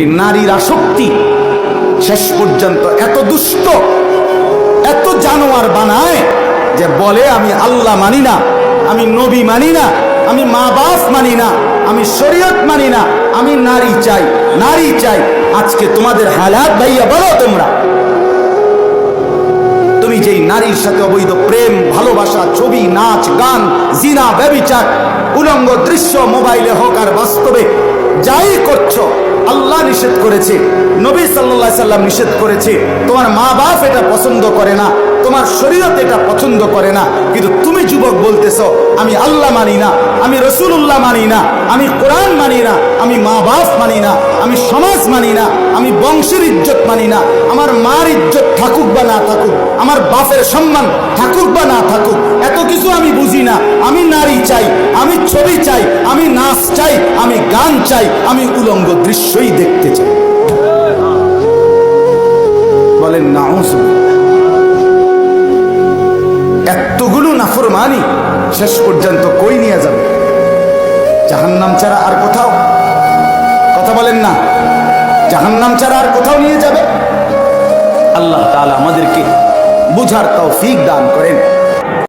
এই নারীর আসক্তি শেষ পর্যন্ত এত দুষ্ট, এত জানোয়ার বানায় যে বলে আমি আল্লাহ মানি না, আমি নবী মানি না, আমি মা বাপ মানি না, আমি শরীয়ত মানি না, আমি নারী চাই, নারী চাই। আজকে তোমাদের হালাত ভাইয়া বলো, তুমি যেই নারীর সাথে অবৈধ প্রেম, ভালোবাসা, ছবি, নাচ, গান, জিনা, ব্যভিচার, উলঙ্গ দৃশ্য, মোবাইলে হোক আর বাস্তবে যাই করছো, আল্লাহ নিষেধ করেছে, নবী সাল্লাল্লাহু আলাইহি সাল্লাম নিষেধ করেছে। তোমার মা বাপ এটা পছন্দ করে না, তোমার শরীয়ত এটা পছন্দ করে না, কিন্তু তুমি যুবক বলতেছো আমি আল্লাহ মানি না, আমি রাসূলুল্লাহ মানি না, আমি কোরআন মানি না, আমি মা বাপ মানি না, আমি সমাজ মানি না, আমি বংশের ইজ্জত মানি না, আমার মার ইজ্জত থাকুক বা না থাকুক, আমার বাপের সম্মান থাকুক বা না থাকুক, এত কিছু আমি বুঝি না, আমি নারী চাই, আমি ছবি চাই, আমি নাচ চাই, আমি গান চাই, আমি উলঙ্গ দৃশ্যই দেখতে চাই। বলেন নাউযুবিল্লাহ। এতগুলো নাফরমানি শেষ পর্যন্ত কই নিয়ে যাবে? জাহান্নাম ছাড়া আর কোথাও? কথা বলেন না, জাহান্নাম ছাড়া আর কোথাও নিয়ে যাবে? আল্লাহ তাআলা আমাদেরকে বুঝার তৌফিক দান করেন।